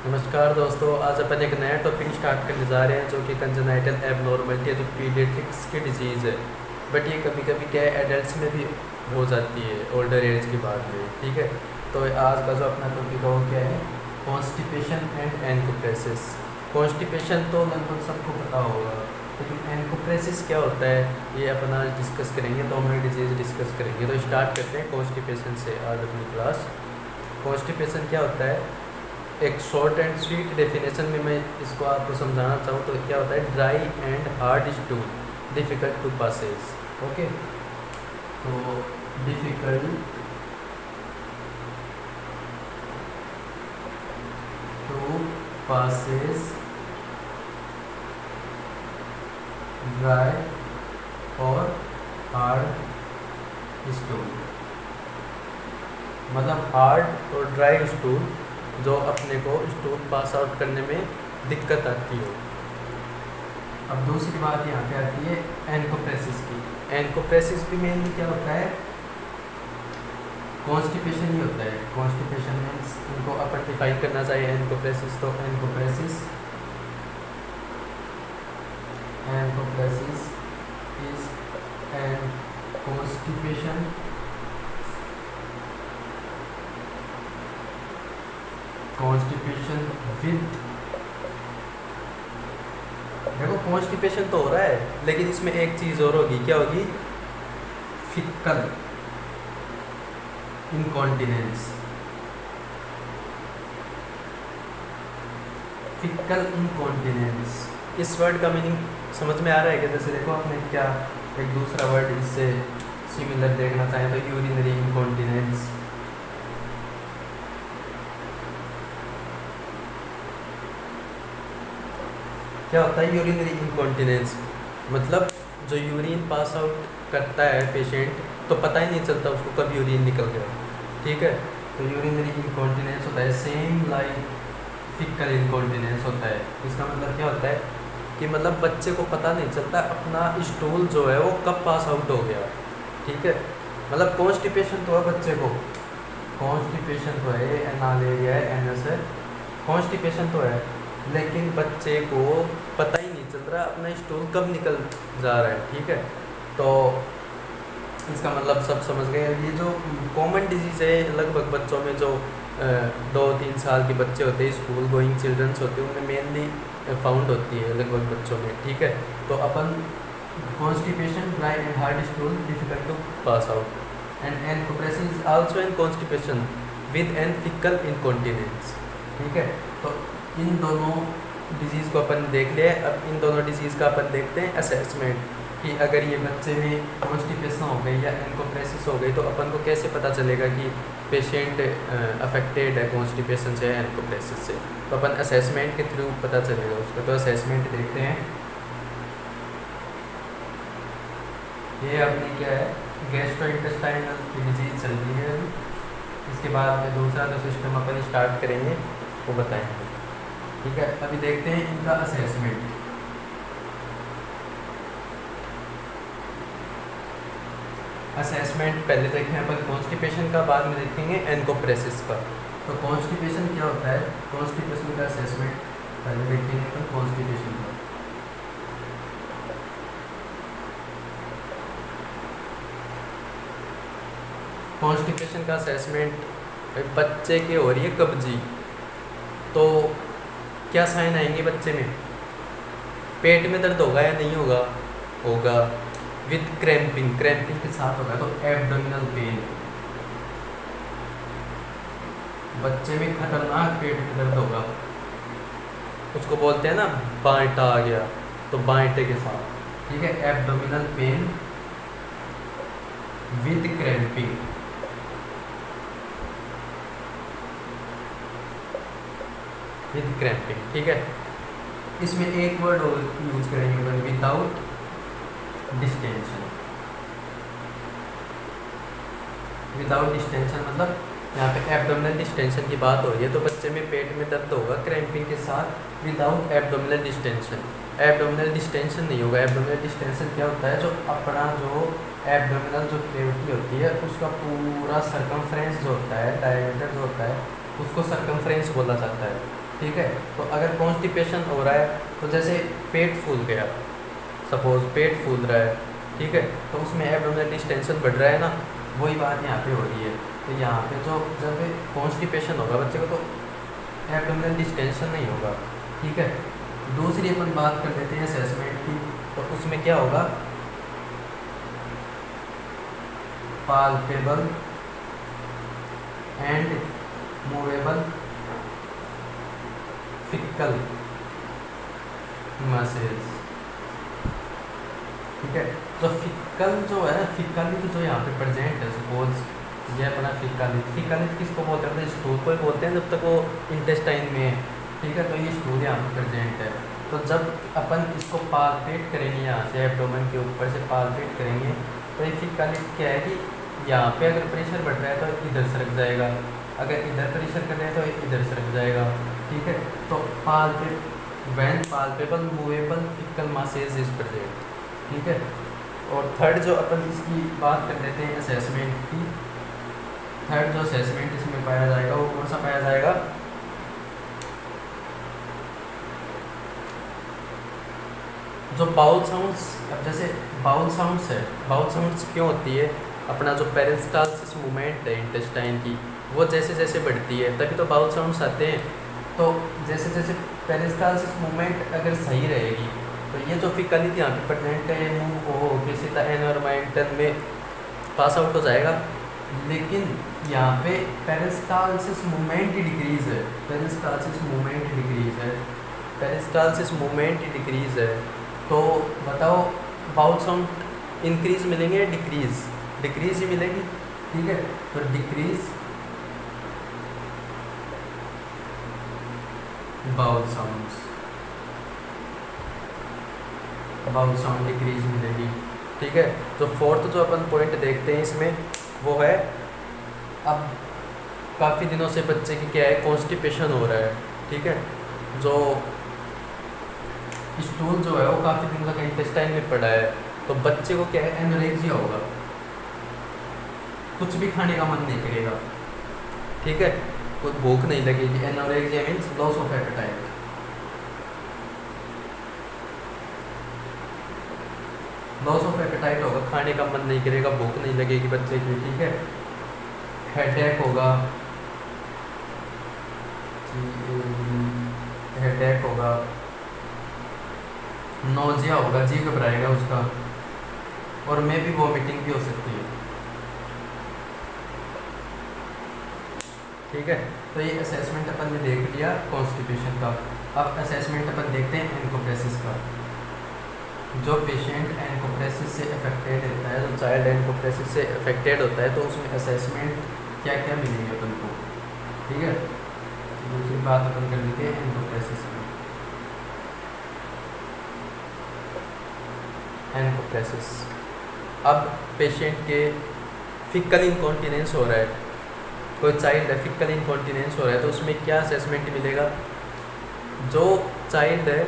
नमस्कार दोस्तों, आज अपन एक नया टॉपिक स्टार्ट करने जा रहे हैं जो कि कंजेनाइटल एबनॉर्मलिटी है, जो पीडियाट्रिक्स की डिजीज़ है। बट ये कभी कभी क्या है, एडल्ट्स में भी हो जाती है ओल्डर एज के बाद में। ठीक है, तो आज का जो अपना टॉपिक है वो क्या है, कॉन्स्टिपेशन एंड एनकोप्रेसिस। कॉन्स्टिपेशन तो लगभग सबको पता होगा, लेकिन एनकोप्रेसिस क्या होता है ये अपन आज डिस्कस करेंगे। तो हम डिजीज़ डिस्कस करेंगे, तो स्टार्ट करते हैं कॉन्स्टिपेशन से आज अपनी क्लास। कॉन्स्टिपेशन क्या होता है, एक शॉर्ट एंड स्वीट डेफिनेशन में मैं इसको आपको समझाना चाहूँ तो क्या होता है, dry and hard stool difficult to passes. Okay, तो डिफ़िकल्ट टू पासेस, ड्राई और हार्ड स्टूल। मतलब हार्ड और ड्राई स्टूल जो अपने को स्टूल पास आउट करने में दिक्कत आती हो। अब दूसरी बात यहाँ पे आती है एनकोप्रेसिस की। एनकोप्रेसिस भी मेनली क्या होता है, कॉन्स्टिपेशन ही होता है। कॉन्स्टिपेशन मीन्स इनको अपन डिफाइन करना चाहिए एनकोप्रेसिस, तो एनकोप्रेसिस इज एन कॉन्स्टिपेशन विद, देखो कॉन्स्टिपेशन तो हो रहा है लेकिन इसमें एक चीज़ और होगी, क्या होगी, फिकल इनकॉन्टिनेंस। फिकल इनकॉन्टिनेंस, इस वर्ड का मीनिंग समझ में आ रहा है कि जैसे देखो आपने क्या एक दूसरा वर्ड इससे सिमिलर देखना चाहें तो यूरिनरी इनकॉन्टिनेंस। क्या होता है यूरिनरी इनकॉन्टिनेंस, मतलब जो यूरिन पास आउट करता है पेशेंट तो पता ही नहीं चलता उसको कब यूरिन निकल गया। ठीक है, तो यूरिनरी इनकॉन्टिनेंस होता है सेम लाइक फिकल इनकॉन्टिनेंस होता है। इसका मतलब क्या होता है कि मतलब बच्चे को पता नहीं चलता अपना स्टूल जो है वो कब पास आउट हो गया। ठीक है, मतलब कॉन्स्टिपेशन तो है बच्चे को, कॉन्स्टिपेशन तो है, एनाल एरिया है, एनएस है, कॉन्स्टिपेशन तो है, लेकिन बच्चे को पता ही नहीं चल रहा अपना स्टूल कब निकल जा रहा है। ठीक है, तो इसका मतलब सब समझ गए। ये जो कॉमन डिजीज़ है लगभग बच्चों में, जो 2-3 साल के बच्चे होते हैं, स्कूल गोइंग चिल्ड्रंस होते हैं, उनमें मेनली फाउंड होती है लगभग बच्चों में। ठीक है, तो अपन constipation, dry and hard stool difficult to pass out and encopresis is also an constipation with an faecal incontinence. ठीक है, तो इन दोनों डिजीज़ को अपन देख लिया। अब इन दोनों डिजीज़ का अपन देखते हैं असेसमेंट, कि अगर ये बच्चे में कॉन्स्टिपेशन हो गई या एनकोप्रेसिस हो गई तो अपन को कैसे पता चलेगा कि पेशेंट अफेक्टेड है कॉन्स्टिपेशन से या एनकोप्रेसिस से। तो अपन असेसमेंट के थ्रू पता चलेगा उसको। तो असेसमेंट देखते हैं, ये अपनी क्या है, गैस्ट्रोइंटेस्टाइनल की डिजीज़ चल रही है। इसके बाद में दूसरा जो सिस्टम अपन स्टार्ट करेंगे वो बताएंगे। ठीक है, अभी देखते हैं इनका असेसमेंट। असेसमेंट पहले देखें अपन कॉन्स्टिपेशन का, बाद में देखेंगे एनकोप्रेसिस का। तो कॉन्स्टिपेशन क्या होता है, कॉन्स्टिपेशन का असेसमेंट पहले देखेंगे अपन कॉन्स्टिपेशन का। कॉन्स्टिपेशन का असेसमेंट, बच्चे के हो रही है कब्जी, तो क्या साइन आएंगे बच्चे में, पेट में दर्द होगा या नहीं होगा, होगा, विद क्रैम्पिंग, क्रैम्पिंग के साथ होगा, तो एब्डोमिनल पेन, बच्चे में खतरनाक पेट में दर्द होगा, उसको बोलते हैं ना बांटा आ गया, तो बांटे के साथ। ठीक है, abdominal pain with cramping, with cramping. ठीक है, इसमें एक वर्ड और यूज करेंगे अपन, विदाउट डिस्टेंशन। विदाउट डिस्टेंशन मतलब यहाँ पे एब्डोमिनल डिस्टेंशन की बात हो रही है, तो बच्चे में पेट में दर्द होगा क्रैम्पिंग के साथ without abdominal distension. Abdominal distension नहीं होगा। एब्डोमिनल डिस्टेंशन क्या होता है, जो अपना जो एब्डोमिनल जो कैविटी होती है उसका पूरा सर्कमफ्रेंस जो होता है, डायमीटर जो होता है, उसको सर्कमफ्रेंस बोला जाता है। ठीक है। तो अगर कॉन्स्टिपेशन हो रहा है तो जैसे पेट फूल गया, सपोज पेट फूल रहा है, ठीक है, तो उसमें एब्डोमिनल डिस्टेंशन बढ़ रहा है ना, वही बात यहाँ पे हो रही है। तो यहाँ पे जो जब कॉन्स्टिपेशन होगा बच्चे को तो एब्डोमिनल डिस्टेंशन नहीं होगा, ठीक है। दूसरी अपन बात कर लेते हैं असेसमेंट की, तो उसमें क्या होगा, palpable and movable faecal muscles, ठीक है। तो फिकल जो है ना, फिकलित जो यहाँ पे प्रेजेंट है, सपोज ये अपना फिकलित, फिकलित किसको बोलते हैं, स्टूल को ही बोलते हैं जब तक वो इंटेस्टाइन में है, ठीक है। तो ये स्टूल यहाँ पे प्रेजेंट है। तो जब अपन इसको पाल्पेट करेंगे यहाँ से एब्डोमेन के ऊपर से पाल्पेट करेंगे, तो ये फिकलित क्या है कि यहाँ पे अगर प्रेशर बढ़ रहा है तो इधर सरक जाएगा, अगर इधर प्रेशर कर रहे हैं तो इधर सरक जाएगा, ठीक है। तो palpate when palpable movable faecal muscles is present, ठीक है। और थर्ड जो अपन इसकी बात कर लेते हैं असेसमेंट की, थर्ड जो असेसमेंट इसमें पाया जाएगा वो कौन सा पाया जाएगा, जो बाउल साउंड्स। अब जैसे बाउल साउंड्स है, बाउल साउंड्स क्यों होती है, अपना जो पेरिस्टाल्सिस मूवमेंट है इंटेस्टाइन की वो जैसे जैसे बढ़ती है तभी तो बाउल साउंड्स आते हैं। तो जैसे जैसे पेरिस्टाल्सिस मूवमेंट अगर सही रहेगी तो ये जो फिकलित यहाँ पे प्रेजेंट है ये मूव हो के सीधा एनवायरमेंटल में पास आउट हो जाएगा। लेकिन यहाँ पे पेरिस्टाल्सिस मूवमेंट ही डिक्रीज है, पेरिस्टाल्सिस मूवमेंट ही डिक्रीज है, पेरिस्टाल्सिस मूवमेंट ही डिक्रीज है। तो बताओ बाउल साउंड इंक्रीज मिलेंगे या डिक्रीज, डिक्रीज ही मिलेगी, ठीक है। तो decrease bowel sounds, bowel sound decrease मिलेगी, ठीक है। तो फोर्थ जो अपन पॉइंट देखते हैं इसमें वो है, अब काफ़ी दिनों से बच्चे की क्या है कॉन्स्टिपेशन हो रहा है, ठीक है। जो स्टूल जो है वो काफ़ी दिनों तक इंटेस्टाइन में पड़ा है, तो बच्चे को क्या है एनोरेक्सिया होगा, कुछ भी खाने का मन नहीं करेगा, ठीक है, कुछ भूख नहीं लगेगी। Anorexia means loss of appetite, loss of appetite होगा, खाने का मन नहीं करेगा, भूख नहीं लगेगी बच्चे की, ठीक है। हेडेक होगा, हेडेक होगा, नोजिया होगा, जी घबराएगा उसका, और मे भी वॉमिटिंग भी हो सकती है, ठीक है। तो ये असेसमेंट अपन ने देख लिया कॉन्स्टिपेशन का। अब असेसमेंट अपन देखते हैं एनकोप्रेसिस का। जो पेशेंट एनकोप्रेसिस से अफेक्टेड रहता है, जो चाइल्ड एनकोप्रेसिस से अफेक्टेड होता है, तो उसमें असेसमेंट क्या क्या मिलेंगे अपन को, ठीक है। दूसरी बात अपन कर लेते हैं एनकोप्रेसिस की। एनकोप्रेसिस, अब पेशेंट के फिकल इनकॉन्टिनेंस हो रहा है, कोई चाइल्ड है फिकल इनकॉन्टिनेंस हो रहा है, तो उसमें क्या असेसमेंट मिलेगा, जो चाइल्ड है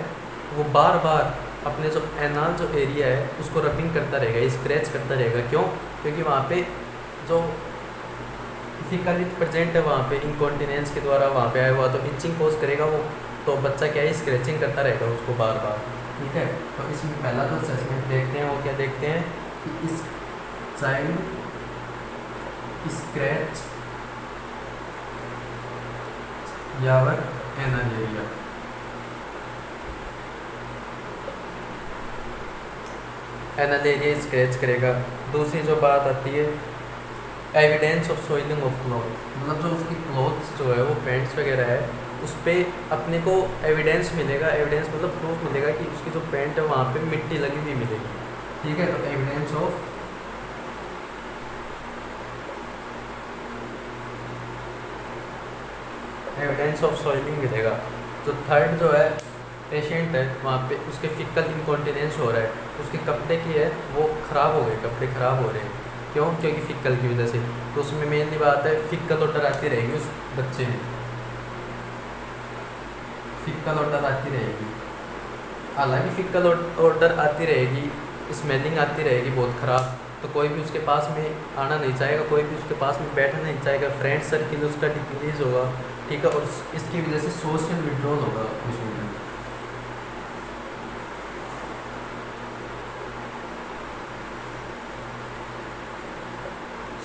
वो बार बार अपने जो एनाल जो एरिया है उसको रबिंग करता रहेगा, स्क्रैच करता रहेगा, क्यों, क्योंकि वहाँ पे जो फिकलित प्रेजेंट है वहाँ पे इनकॉन्टिनेंस के द्वारा वहाँ पे आया हुआ, तो इचिंग कोज करेगा वो, तो बच्चा क्या है स्क्रैचिंग करता रहेगा उसको बार बार, ठीक है। तो इसमें पहला जो असेसमेंट देखते हैं वो क्या देखते हैं कि इस चाइल्ड स्क्रैच यावर anal area, anal area scratch करेगा। दूसरी जो बात आती है evidence of soiling of cloth, मतलब जो उसकी क्लॉथ्स जो है वो पैंट्स वगैरह है उस पर अपने को एविडेंस मिलेगा, एविडेंस मतलब प्रूफ मिलेगा कि उसकी जो पैंट है वहाँ पे मिट्टी लगी हुई मिलेगी, ठीक है। तो एविडेंस ऑफ सॉइलिंग मिलेगा। जो थर्ड जो है पेशेंट है वहाँ पे उसके फिकल इनकॉन्टिनेंस हो रहा है, उसके कपड़े की है वो ख़राब हो गए, कपड़े ख़राब हो रहे हैं, क्यों, क्योंकि फिकल की वजह से। तो उसमें मेनली बात है फिकल ऑर्डर आती रहेगी उस बच्चे में, फिकल ऑर्डर आती रहेगी, हालांकि फिकल ऑर्डर आती रहेगी, स्मेलिंग आती रहेगी बहुत ख़राब, तो कोई भी उसके पास में आना नहीं चाहेगा, कोई भी उसके पास में बैठना नहीं चाहेगा, फ्रेंड सर्किल उसका डिक्रीज होगा, ठीक है, और इसकी वजह से सोशल विड्रॉल होगा पेशेंट में।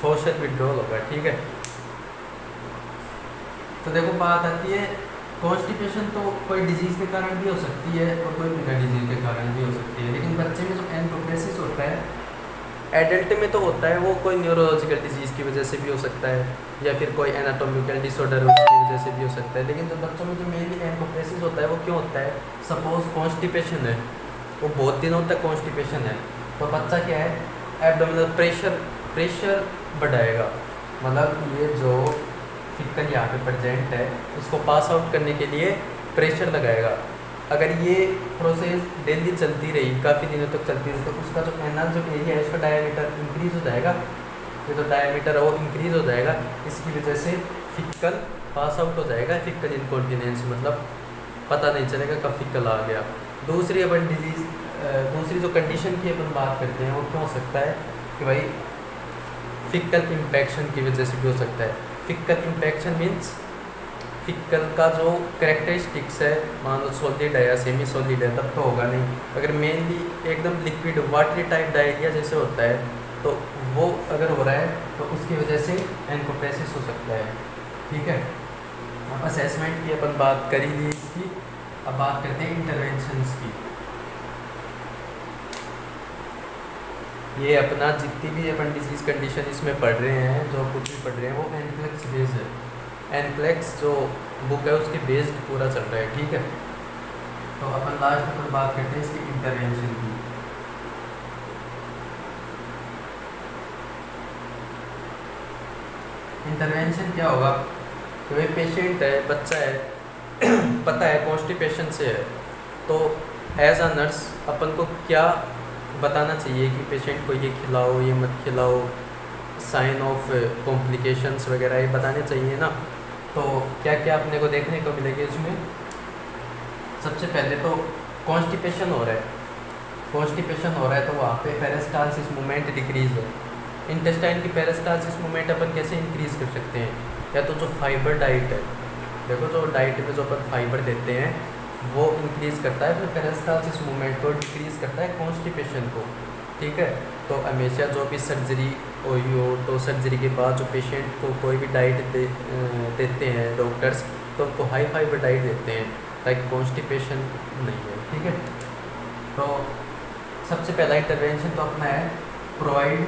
सोशल विड्रॉल होगा, ठीक है। तो देखो बात आती है, कॉन्स्टिपेशन तो कोई डिजीज़ के कारण भी हो सकती है और कोई बिना डिजीज़ के कारण भी हो सकती है, लेकिन बच्चे में जो एनकोप्रेसिस होता है, एडल्ट में तो होता है वो कोई न्यूरोलॉजिकल डिजीज़ की वजह से भी हो सकता है या फिर कोई एनाटॉमिकल डिसऑर्डर उसकी वजह से भी हो सकता है। लेकिन जो बच्चों में जो मेनली एनकोप्रेसिस होता है वो क्यों होता है? सपोज कॉन्स्टिपेशन है, वो बहुत दिनों तक कॉन्स्टिपेशन है, तो बच्चा क्या है, एब्डोमिनल प्रेशर बढ़ाएगा, मतलब ये जो फिकल यहाँ पे प्रेजेंट है इसको पास आउट करने के लिए प्रेशर लगाएगा। अगर ये प्रोसेस डेली चलती रही, काफ़ी दिनों तक चलती रही, तो उसका जो एनल जो एरिया है उसका डायमीटर इंक्रीज़ हो जाएगा, ये जो डायमीटर है वो इंक्रीज़ हो जाएगा, इसकी वजह से फिकल पास आउट हो जाएगा, फिकल इनकॉन्टिनेंस, मतलब पता नहीं चलेगा कब फिकल आ गया। दूसरी अपन डिजीज़, दूसरी जो कंडीशन की अपन बात करते हैं वो क्यों हो सकता है कि भाई फिकल इम्पैक्शन की वजह से भी हो सकता है। फिकल इम्पैक्शन मीन्स फिकल का जो करेक्टरिस्टिक्स है, मान लो सॉलिड है या सेमी सॉलिड है तब तो होगा नहीं, अगर मेनली एकदम लिक्विड वाटरी टाइप डायरिया जैसे होता है तो वो अगर हो रहा है तो उसकी वजह से एनकोप्रेसिस हो सकता है, ठीक है। अब असेसमेंट की अपन बात कर ही ली इसकी, अब बात करते हैं इंटरवेंशंस की। ये अपना जितनी भी अपन डिजीज़ कंडीशन इसमें पढ़ रहे हैं, जो कुछ भी पढ़ रहे हैं, वो एनफ्लेक्स बेस्ड है। एनफ्लेक्स जो बुक है उसके बेस्ड पूरा चल रहा है, ठीक है। तो अपन लास्ट में बात करते हैं इसकी इंटरवेंशन की। इंटरवेंशन क्या होगा कि भाई पेशेंट है, बच्चा है, पता है कॉन्स्टिपेशन से है, तो एज अ नर्स अपन को क्या बताना चाहिए कि पेशेंट को ये खिलाओ, ये मत खिलाओ, साइन ऑफ कॉम्प्लिकेशंस वगैरह ये बताने चाहिए ना। तो क्या क्या अपने को देखने को मिलेगी इसमें? सबसे पहले तो कॉन्स्टिपेशन हो रहा है, कॉन्स्टिपेशन हो रहा है तो वहाँ पे पेरिस्टालसिस मूवमेंट डिक्रीज है। इंटेस्टाइन की पेरिस्टालसिस मूवमेंट अपन कैसे इंक्रीज़ कर सकते हैं? या तो जो फाइबर डाइट है, देखो जो डाइट में जो अपन फाइबर देते हैं वो इंक्रीज़ करता है, फिर पेरिस्टालसिस मूवमेंट को डिक्रीज़ करता है, कॉन्स्टिपेशन को, ठीक है। तो हमेशा जो भी सर्जरी हुई हो तो सर्जरी के बाद जो पेशेंट को कोई भी डाइट देते हैं डॉक्टर्स, तो उनको हाई फाइबर डाइट देते हैं ताकि कॉन्स्टिपेशन नहीं है, ठीक है। तो सबसे पहला इंटरवेंशन तो अपना है provide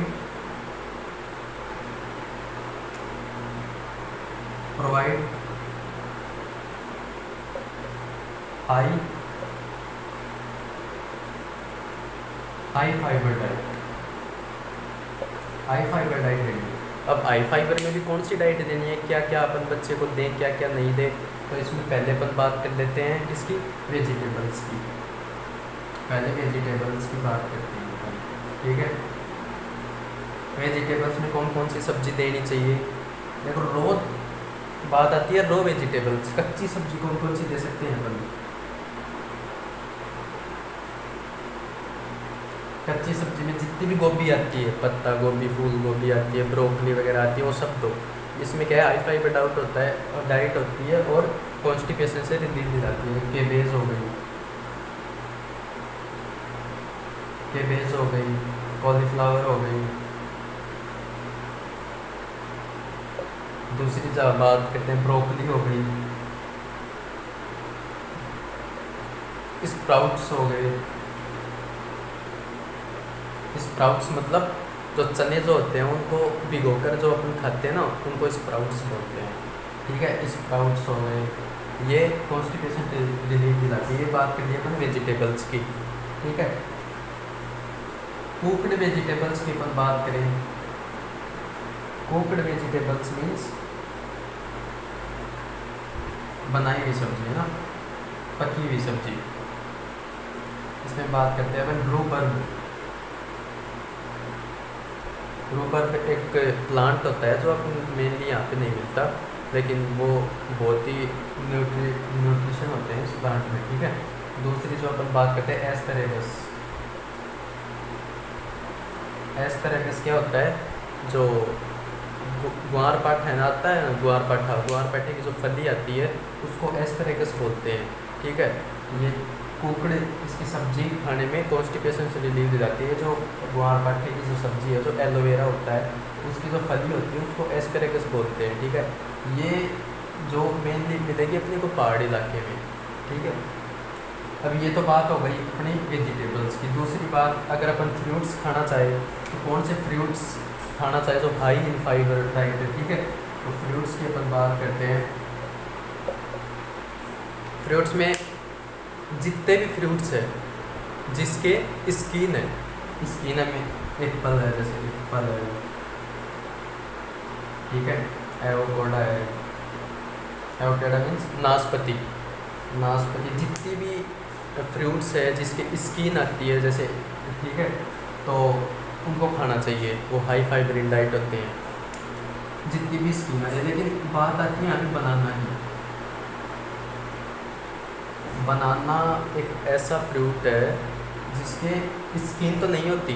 high fibre diet, high fibre diet देनी है। अब हाई फाइबर में भी कौन सी डाइट देनी है, क्या क्या अपन बच्चे को दें, क्या क्या नहीं दें, तो इसमें पहले अपन बात कर लेते हैं किसकी? वेजिटेबल्स की। पहले वेजिटेबल्स की बात करते हैं अपन, ठीक है। वेजिटेबल्स में कौन कौन सी सब्जी देनी चाहिए? देखो रो बात आती है रो वेजिटेबल्स, कच्ची सब्जी कौन कौन सी दे सकते हैं अपन? कच्ची सब्जी में जितनी भी गोभी आती है, पत्ता गोभी, फूल गोभी आती है, ब्रोकली वगैरह आती है, वो सब दो। इसमें क्या है, हाई फाइबर डाउट होता है और डाइट होती है और कॉन्स्टिपेशन से रिलीफ दिलाती है। केबेज हो गई, केबेज हो गई, कॉलीफ्लावर हो गई। दूसरी जब बात करते हैं ब्रोकली हो गई, स्प्राउट्स हो गए। स्प्राउट्स मतलब जो चने जो होते हैं उनको भिगोकर जो अपन खाते हैं ना, उनको स्प्राउट्स बोलते हैं, ठीक है। स्प्राउट्स हो गए, ये कॉन्स्टिपेशन रिलीफ दिलाती है। ये बात करिए अपन वेजिटेबल्स की, ठीक है। कुक्ड वेजिटेबल्स की अपन बात करें, कुक्ड वेजिटेबल्स मीन्स बनाई हुई सब्जी है ना, पकी हुई सब्जी। इसमें बात करते हैं अपन रूबर्ब। रूबर्ब एक प्लांट होता है जो अपन मेनली यहाँ पे नहीं मिलता, लेकिन वो बहुत ही न्यूट्रिशन होते हैं इस प्लांट में, ठीक है। दूसरी जो अपन बात करते हैं एस्पैरेगस। एस्पैरेगस क्या होता है? जो ग्वार पाठ है ना, आता है ना ग्वार पाठा, ग्वार पाठे की जो फली आती है उसको एस्पैरेगस बोलते हैं। ठीक है, ये कुकड़े, इसकी सब्जी खाने में कॉन्स्टिपेशन से रिलीव हो जाती है। जो ग्वार पाठे की जो सब्जी है, जो एलोवेरा होता है, उसकी जो फली होती है उसको एस्पैरेगस बोलते हैं। ठीक है, ये जो मेनली मिलेगी अपने को पहाड़ी इलाके में। ठीक है, अब ये तो बात हो गई अपनी वेजिटेबल्स की। दूसरी बात, अगर अपन फ्रूट्स खाना चाहे तो कौन से फ्रूट्स खाना चाहे जो हाई इन फाइबर डाइट है। ठीक है, तो फ्रूट्स की अपन बात करते हैं। फ्रूट्स में जितने भी फ्रूट्स है जिसके स्किन है, स्किन में एप्पल है, जैसे एप्पल है, ठीक है, एवोकाडो है, एवोकाडो मीन्स नाशपाती, नाशपाती, जितनी भी फ्रूट्स है जिसके स्किन आती है जैसे, ठीक है, तो उनको खाना चाहिए। वो हाई फाइबर इन डाइट होते हैं जितनी भी स्किन आती है। लेकिन बात आती है अभी बनाना की। बनाना एक ऐसा फ्रूट है जिसके स्किन तो नहीं होती,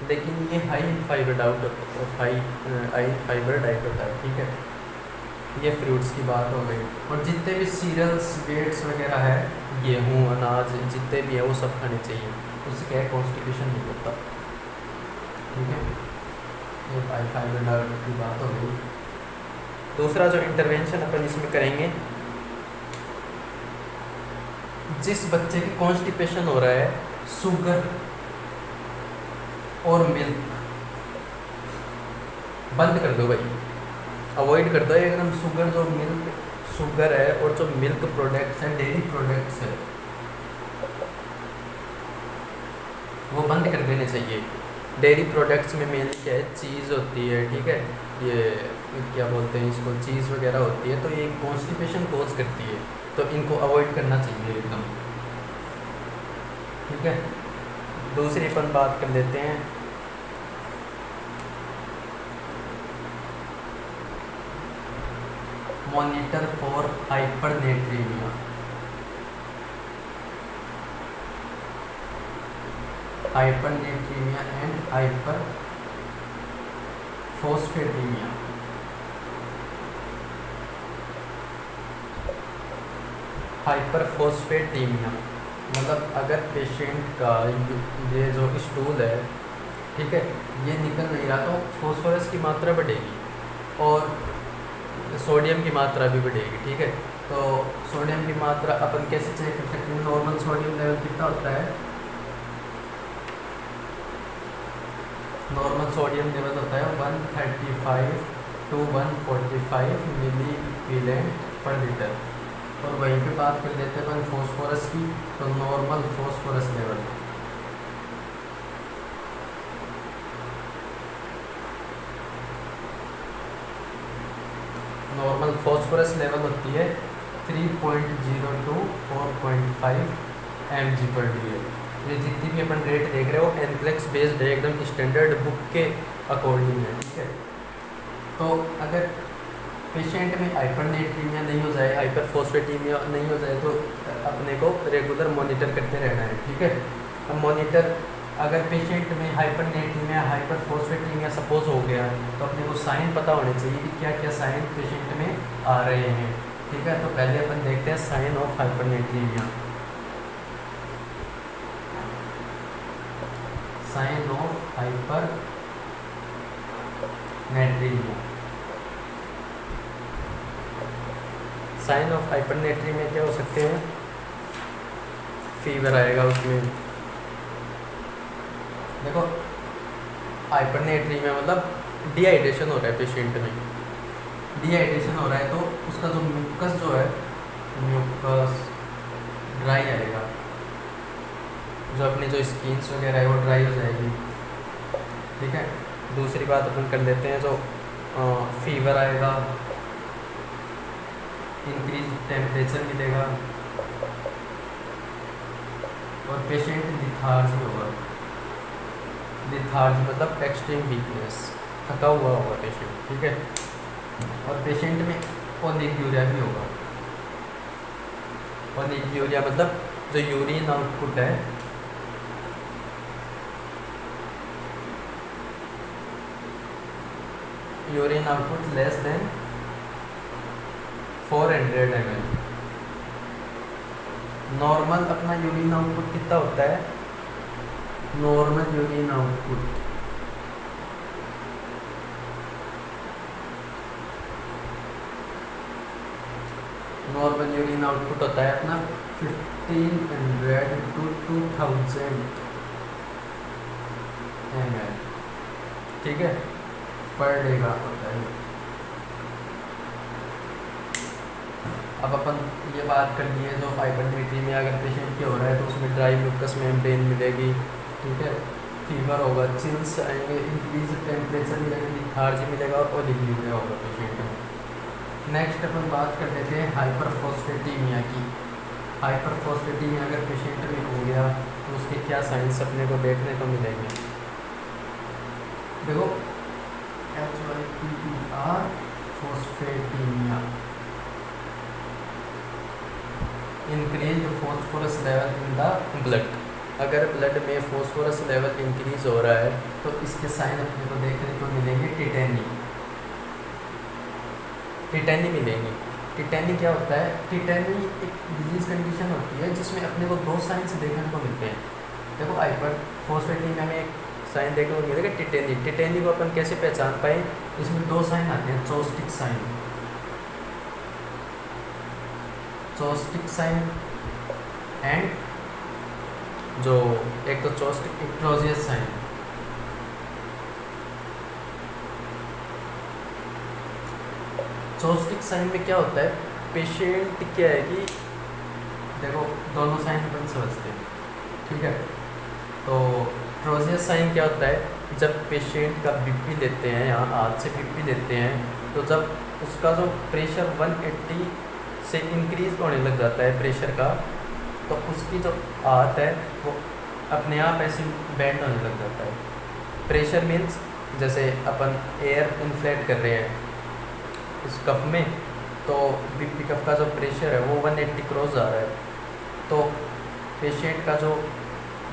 लेकिन ये high in fibre diet, high fibre diet होता है। ठीक है, ये फ्रूट्स की बात हो गई। और जितने भी सीरियल्स, वेट्स वगैरह है, गेहूँ, अनाज, जितने भी है वो सब खाने चाहिए। उससे क्या है, कॉन्स्टिपेशन नहीं होता। ठीक है, ये हाई फाइबर डाइट की बात हो गई। दूसरा जो इंटरवेंशन अपन इसमें करेंगे, जिस बच्चे की कॉन्स्टिपेशन हो रहा है, शुगर और मिल्क बंद कर दो भाई, अवॉइड कर दो एकदम। शुगर, जो मिल्क शुगर है और जो मिल्क प्रोडक्ट्स हैं, डेयरी प्रोडक्ट्स है, वो बंद कर देने चाहिए। डेयरी प्रोडक्ट्स में मेनली क्या है, चीज़ होती है। ठीक है, ये क्या बोलते हैं इसको, चीज़ वगैरह होती है, तो ये कॉन्स्टिपेशन कोज करती है, तो इनको अवॉइड करना चाहिए एकदम। ठीक है, दूसरी अपन बात कर लेते हैं, monitor for हाइपरनेट्रीमिया। हाइपरनेट्रीमिया and hyperphosphataemia. Hyperphosphataemia मतलब अगर पेशेंट का ये जो स्टूल है, ठीक है, ये निकल नहीं रहा, तो फॉस्फोरस की मात्रा बढ़ेगी और सोडियम की मात्रा भी बढ़ेगी। ठीक है, तो सोडियम की मात्रा अपन कैसे चेक कर सकते हैं, नॉर्मल सोडियम लेवल कितना होता है, नॉर्मल सोडियम लेवल होता है 135 to 145 milliequivalent per litre. और वहीं पे बात कर लेते हैं अपन फॉस्फोरस की, तो normal phosphorus level, normal phosphorus level होती है 3.0 to 4.5 mg/dl। ये जितनी भी अपन रेट देख रहे हो एनक्लेक्स बेस्ड है, एकदम स्टैंडर्ड बुक के अकॉर्डिंग है। ठीक है, तो अगर पेशेंट में हाइपरनेट्रीमिया नहीं हो जाए, हाइपरफॉस्फेटेमिया नहीं हो जाए, तो अपने को रेगुलर मॉनिटर करते रहना है। ठीक है, अब मॉनिटर, अगर पेशेंट में हाइपरनेट्रीमिया, हाइपरफॉस्फेटेमिया सपोज हो गया, तो अपने को साइन पता होने चाहिए कि क्या क्या साइन पेशेंट में आ रहे हैं। ठीक है, तो पहले अपन देखते हैं sign of hypernatraemia. Sign of hypernatraemia, sign of hypernatraemia क्या हो सकते हैं, फीवर आएगा उसमें। देखो, हाइपरनेट्रीमिया मतलब डिहाइड्रेशन हो रहा है पेशेंट में, डिहाइड्रेशन हो रहा है, तो उसका जो म्यूकस जो है, म्यूकस ड्राई आएगा, जो अपनी जो स्किन्स वगैरह है वो ड्राई हो जाएगी। ठीक है, दूसरी बात अपन कर लेते हैं, जो फीवर आएगा, इंक्रीज टेम्परेचर मिलेगा और पेशेंट लिथार्जी होगा। लिथार्जी मतलब एक्सट्रीम वीकनेस, थका हुआ होगा पेशेंट। ठीक है, और पेशेंट में ओलिग्यूरिया भी होगा। ओलिग्यूरिया मतलब जो यूरिन आउटपुट है, urine output less than 400 ml। Normal अपना यूरिन आउटपुट कितना होता है? नॉर्मल यूरिन आउटपुट होता है अपना 1500 to 2000 ml, ठीक है, पर डे का होता है। अब अपन ये बात कर लिए जो हाइपरटेंसिटी में अगर पेशेंट की हो रहा है तो उसमें ड्राई म्यूकस मेम्ब्रेन मिलेगी, ठीक है, फीवर होगा, चिल्स आएंगे, इंक्रीज टेम्परेचर मिलेगा, लिथार्जी मिलेगा और ओलिगोरिया होगा पेशेंट में। नेक्स्ट अपन बात कर लेते हैं हाइपरफॉस्फेटीमिया की। हाइपरफॉस्फेटीमिया अगर पेशेंट में हो गया तो उसके क्या साइंस अपने को देखने को मिलेंगे? देखो HYPPR phosphatemia, increase phosphorus level in the blood. अगर ब्लड में फॉस्फोरस लेवल इंक्रीज हो रहा है तो इसके साइन अपने को देखने को मिलेंगे टिटेनी मिलेंगी। टिटेनी क्या होता है? टिटेनी एक डिजीज कंडीशन होती है जिसमें अपने को दो साइंस देखने को मिलते हैं। देखो हाइपर फॉस्फेटीमिया में एक साइन देखने को मिलेगा टिटेनी। टिटेनी को अपन कैसे पहचान पाए? इसमें दो साइन आते हैं, चॉपस्टिक साइन एंड जो एक तो चॉपस्टिक इक्ट्रोजियस साइन। चॉपस्टिक साइन में क्या होता है? पेशेंट क्या है कि देखो दोनों साइन अपन समझते हैं, ठीक है। तो ट्रोजियस साइन क्या होता है? जब पेशेंट का बीपी लेते हैं, यहाँ हाथ से बीपी लेते हैं, तो जब उसका जो प्रेशर 180 से इंक्रीज होने लग जाता है प्रेशर का, तो उसकी जो हाथ है वो अपने आप ऐसे बैंड होने लग जाता है। प्रेशर मीन्स जैसे अपन एयर इन्फ्लेट कर रहे हैं इस कफ में, तो बीपी कफ का जो प्रेशर है वो 180 क्रॉस आ रहा है, तो पेशेंट का जो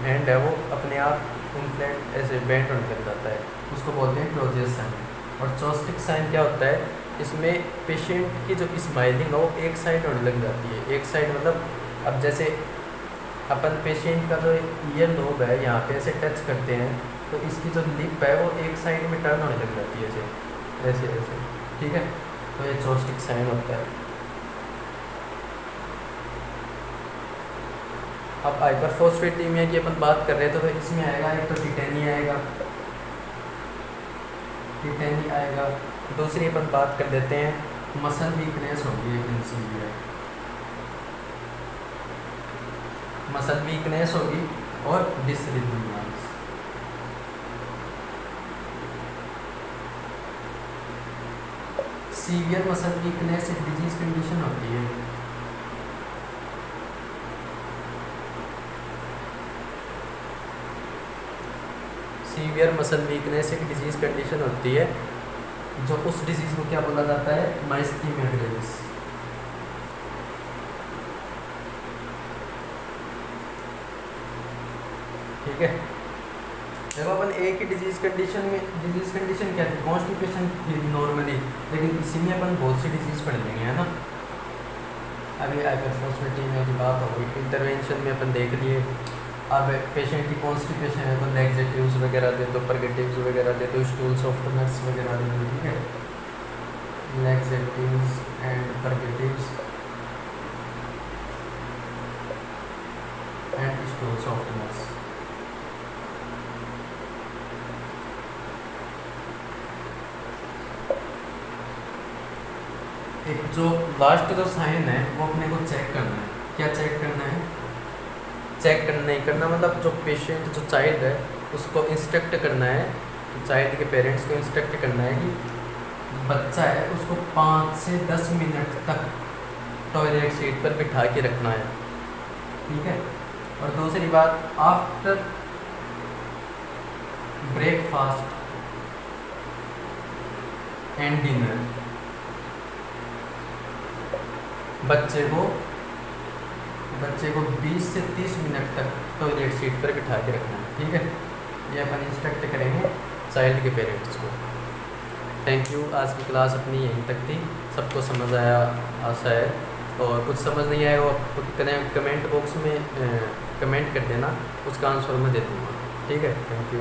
हैंड है वो अपने आप इन्फ्लेट ऐसे बैंड होने लग जाता है, उसको बोलते हैं ट्रोजियस साइन। और चॉपस्टिक साइन क्या होता है? इसमें पेशेंट की जो स्माइलिंग है वो एक साइड होने लग जाती है। एक साइड मतलब अब जैसे अपन पेशेंट का जो ईयर लोब है यहाँ पे ऐसे टच करते हैं तो इसकी जो लिप है वो एक साइड में टर्न होने लग जाती है ऐसे ऐसे, ठीक है। तो ये चॉपस्टिक साइन होता है। अब हाइपरफॉस्फेटीमिया की अपन बात कर रहे थे तो इसमें आएगा एक तो टिटेनी आएगा, दूसरी अपन बात कर लेते हैं मसल वीकनेस होगी, मसल वीकनेस होगी और डिसरिथमिया। सीवियर मसल वीकनेस एक डिजीज कंडीशन होती है। सीवियर मसल वीकनेस एक डिजीज कंडीशन होती है जो उस डिजीज को क्या बोला जाता है? Myasthenia gravis. ठीक है, देखो अपन एक ही डिजीज कंडीशन क्या थी? कॉन्स्टिपेशन थी नॉर्मली, लेकिन इसी में अपन बहुत सी डिजीज पढ़ लेंगे, है ना। अभी हाइपरफॉस्फेटीमिया की बात हो गई, इंटरवेंशन में अपन देख लिए। अब पेशेंट की कॉन्स्टिपेशन है तो लैक्सेटिव्स वगैरह दे दो, परगेटिव्स वगैरह दे दो, स्टूल सॉफ्टनर्स वगैरह दे दो, ठीक है। Laxatives and purgatives and stool softeners. एक जो लास्ट जो साइन है वो अपने को चेक करना है। क्या चेक करना है? चेक करना नहीं करना मतलब जो पेशेंट जो चाइल्ड है उसको इंस्ट्रक्ट करना है, तो चाइल्ड के पेरेंट्स को इंस्ट्रक्ट करना है कि बच्चा है उसको 5 से 10 मिनट तक टॉयलेट सीट पर बिठा के रखना है, ठीक है। और दूसरी बात, आफ्टर ब्रेकफास्ट एंड डिनर बच्चे को 20 से 30 मिनट तक टॉयलेट सीट पर बिठा के रखना है, ठीक है। ये अपन इंस्ट्रक्ट करेंगे चाइल्ड के पेरेंट्स को। Thank you. आज की क्लास अपनी यहीं तक थी, सबको समझ आया आशा है। और कुछ समझ नहीं आया वो कमेंट बॉक्स में कमेंट कर देना, उसका आंसर मैं दे दूँगा। ठीक है, थैंक यू।